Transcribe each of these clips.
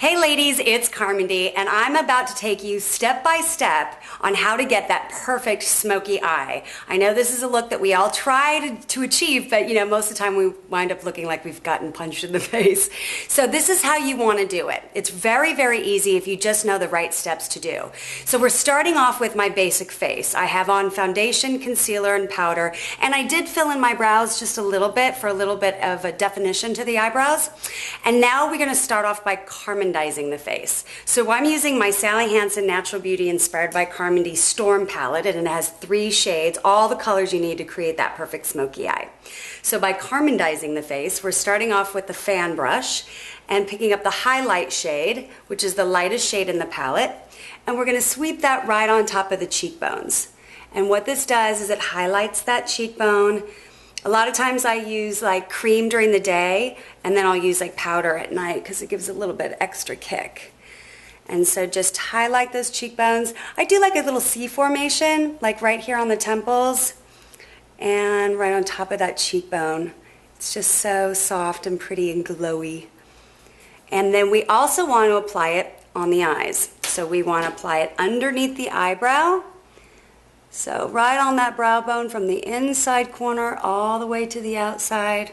Hey ladies, it's Carmindy, and I'm about to take you step by step on how to get that perfect smoky eye. I know this is a look that we all try to achieve, but you know, most of the time we wind up looking like we've gotten punched in the face. So this is how you want to do it. It's very, very easy if you just know the right steps to do. So we're starting off with my basic face. I have on foundation, concealer, and powder, and I did fill in my brows just a little bit for a little bit of a definition to the eyebrows. And now we're going to start off by Carmindizing the face. So I'm using my Sally Hansen Natural Beauty Inspired by Carmindy Storm palette, and it has 3 shades, all the colors you need to create that perfect smoky eye. So by Carmindizing the face, we're starting off with the fan brush and picking up the highlight shade, which is the lightest shade in the palette, and we're going to sweep that right on top of the cheekbones. And what this does is it highlights that cheekbone. A lot of times I use like cream during the day, and then I'll use like powder at night because it gives a little bit extra kick. And so just highlight those cheekbones. I do like a little C formation, like right here on the temples and right on top of that cheekbone. It's just so soft and pretty and glowy. And then we also want to apply it on the eyes. So we want to apply it underneath the eyebrow. So right on that brow bone from the inside corner all the way to the outside,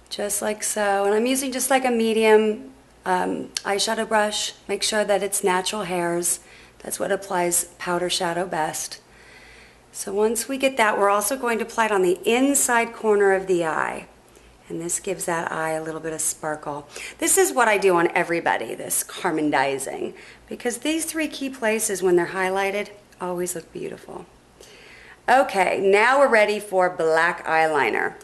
just like so. And I'm using just like a medium eyeshadow brush. Make sure that it's natural hairs. That's what applies powder shadow best. So once we get that, we're also going to apply it on the inside corner of the eye. And this gives that eye a little bit of sparkle. This is what I do on everybody, this Carmindizing, because these 3 key places, when they're highlighted, always look beautiful. Okay, now we're ready for black eyeliner.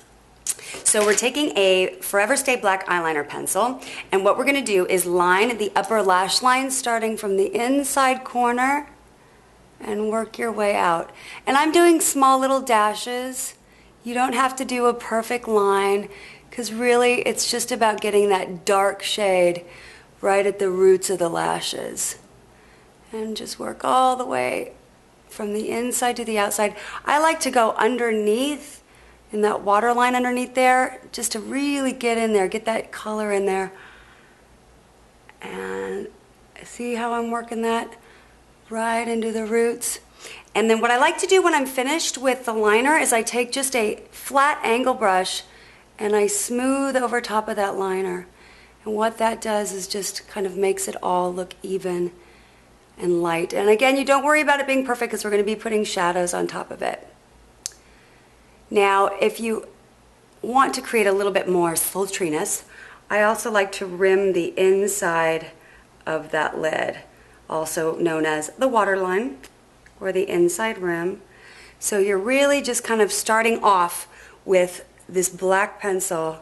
So we're taking a Forever Stay black eyeliner pencil, and what we're going to do is line the upper lash line starting from the inside corner and work your way out. And I'm doing small little dashes. You don't have to do a perfect line, because really it's just about getting that dark shade right at the roots of the lashes. And just work all the way from the inside to the outside. I like to go underneath, in that waterline underneath there, just to really get in there, get that color in there. And see how I'm working that right into the roots. And then what I like to do when I'm finished with the liner is I take just a flat angle brush and I smooth over top of that liner. And what that does is just kind of makes it all look even and light. And again, you don't worry about it being perfect because we're going to be putting shadows on top of it. Now, if you want to create a little bit more sultriness, I also like to rim the inside of that lid, also known as the waterline or the inside rim. So you're really just kind of starting off with this black pencil,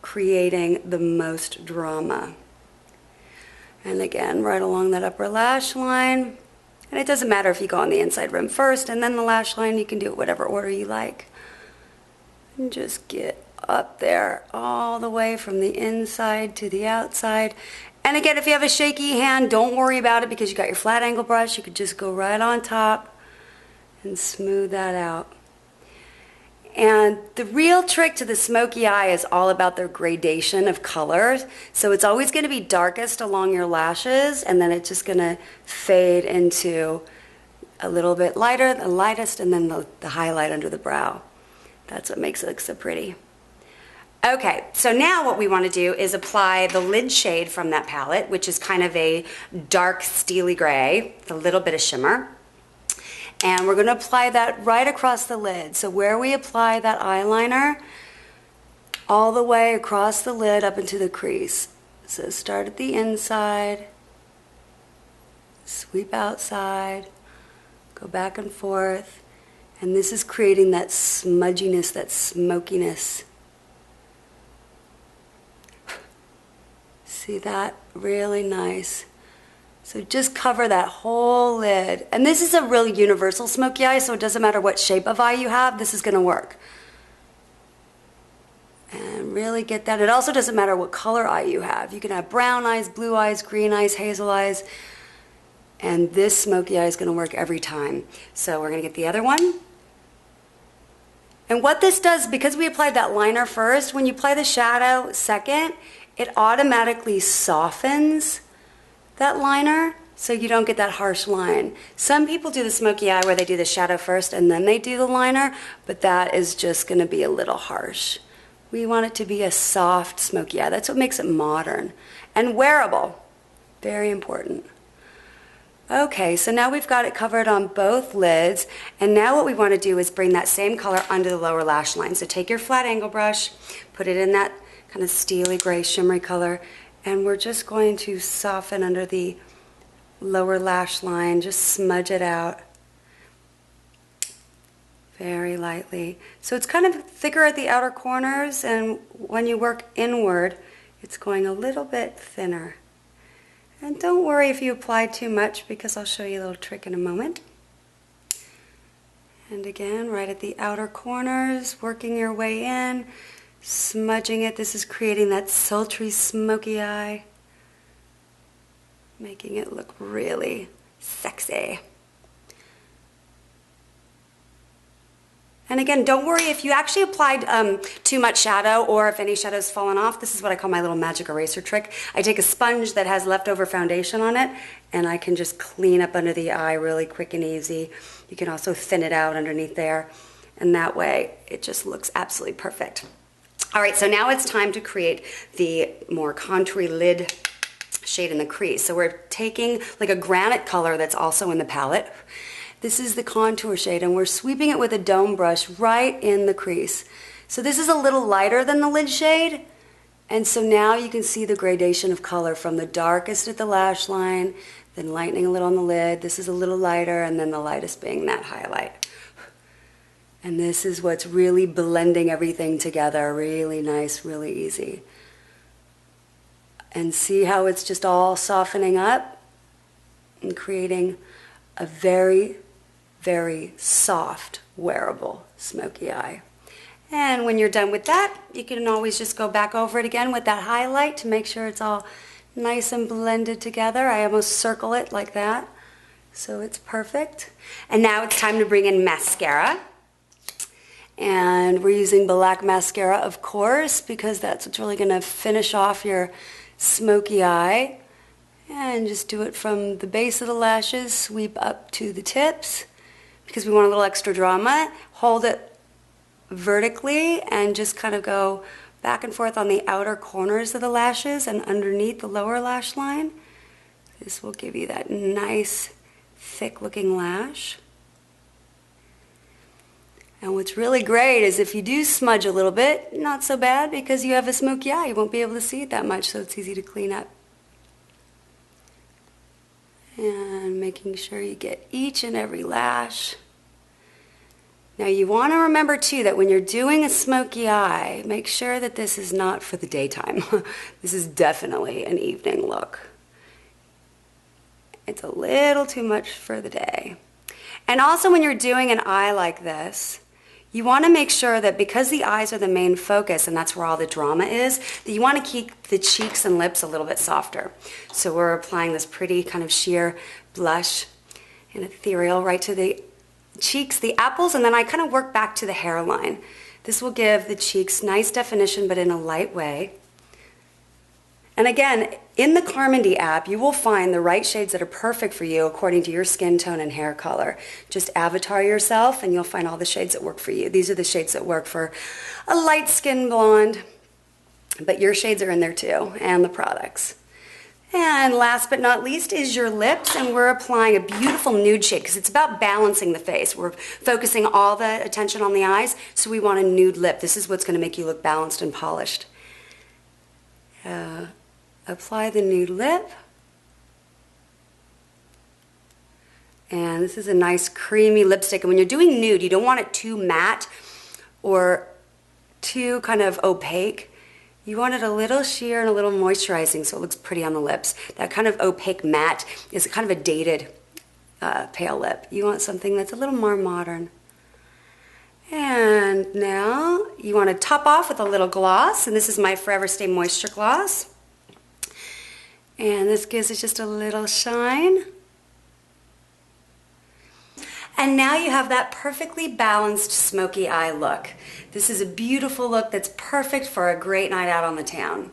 creating the most drama. And again, right along that upper lash line. And it doesn't matter if you go on the inside rim first and then the lash line. You can do it whatever order you like. And just get up there all the way from the inside to the outside. And again, if you have a shaky hand, don't worry about it because you got your flat angle brush. You could just go right on top and smooth that out. And the real trick to the smoky eye is all about the gradation of colors. So it's always going to be darkest along your lashes, and then it's just going to fade into a little bit lighter, the lightest, and then the highlight under the brow. That's what makes it look so pretty. Okay, so now what we want to do is apply the lid shade from that palette, which is kind of a dark steely gray with a little bit of shimmer. And we're going to apply that right across the lid. So where we apply that eyeliner, all the way across the lid up into the crease. So start at the inside, sweep outside, go back and forth. And this is creating that smudginess, that smokiness. See that? Really nice. So just cover that whole lid. And this is a really universal smoky eye, so it doesn't matter what shape of eye you have, this is going to work. And really get that. It also doesn't matter what color eye you have. You can have brown eyes, blue eyes, green eyes, hazel eyes. And this smoky eye is going to work every time. So we're going to get the other one. And what this does, because we applied that liner first, when you apply the shadow second, it automatically softens that liner so you don't get that harsh line. Some people do the smoky eye where they do the shadow first and then they do the liner, but that is just going to be a little harsh. We want it to be a soft smoky eye. That's what makes it modern and wearable. Very important. Okay, so now we've got it covered on both lids, and now what we want to do is bring that same color under the lower lash line. So take your flat angle brush, put it in that kind of steely gray shimmery color, and we're just going to soften under the lower lash line, just smudge it out very lightly. So it's kind of thicker at the outer corners, and when you work inward, it's going a little bit thinner. And don't worry if you apply too much, because I'll show you a little trick in a moment. And again, right at the outer corners, working your way in, smudging it. This is creating that sultry smoky eye, making it look really sexy. And again, don't worry if you actually applied too much shadow, or if any shadow's fallen off. This is what I call my little magic eraser trick. I take a sponge that has leftover foundation on it, and I can just clean up under the eye really quick and easy. You can also thin it out underneath there, and that way it just looks absolutely perfect. All right, so now it's time to create the more contoury lid shade in the crease. So we're taking like a granite color that's also in the palette. This is the contour shade, and we're sweeping it with a dome brush right in the crease. So this is a little lighter than the lid shade, and so now you can see the gradation of color from the darkest at the lash line, then lightening a little on the lid. This is a little lighter, and then the lightest being that highlight. And this is what's really blending everything together. Really nice, really easy. And see how it's just all softening up and creating a very, very soft, wearable smoky eye. And when you're done with that, you can always just go back over it again with that highlight to make sure it's all nice and blended together. I almost circle it like that, so it's perfect. And now it's time to bring in mascara. And we're using black mascara, of course, because that's what's really going to finish off your smoky eye. And just do it from the base of the lashes, sweep up to the tips, because we want a little extra drama. Hold it vertically and just kind of go back and forth on the outer corners of the lashes and underneath the lower lash line. This will give you that nice, thick looking lash. And what's really great is if you do smudge a little bit, not so bad, because you have a smoky eye. You won't be able to see it that much, so it's easy to clean up. And making sure you get each and every lash. Now you want to remember too that when you're doing a smoky eye, make sure that this is not for the daytime. This is definitely an evening look. It's a little too much for the day. And also when you're doing an eye like this, you want to make sure that because the eyes are the main focus and that's where all the drama is, that you want to keep the cheeks and lips a little bit softer. So we're applying this pretty kind of sheer blush and ethereal right to the cheeks, the apples, and then I kind of work back to the hairline. This will give the cheeks nice definition, but in a light way. And again, in the Carmindy app, you will find the right shades that are perfect for you according to your skin tone and hair color. Just avatar yourself and you'll find all the shades that work for you. These are the shades that work for a light skin blonde, but your shades are in there too, and the products. And last but not least is your lips, and we're applying a beautiful nude shade because it's about balancing the face. We're focusing all the attention on the eyes, so we want a nude lip. This is what's going to make you look balanced and polished. Apply the nude lip. And this is a nice creamy lipstick. And when you're doing nude, you don't want it too matte or too kind of opaque. You want it a little sheer and a little moisturizing so it looks pretty on the lips. That kind of opaque matte is kind of a dated pale lip. You want something that's a little more modern. And now you want to top off with a little gloss. And this is my Forever Stay Moisture Gloss. And this gives it just a little shine. And now you have that perfectly balanced smoky eye look. This is a beautiful look that's perfect for a great night out on the town.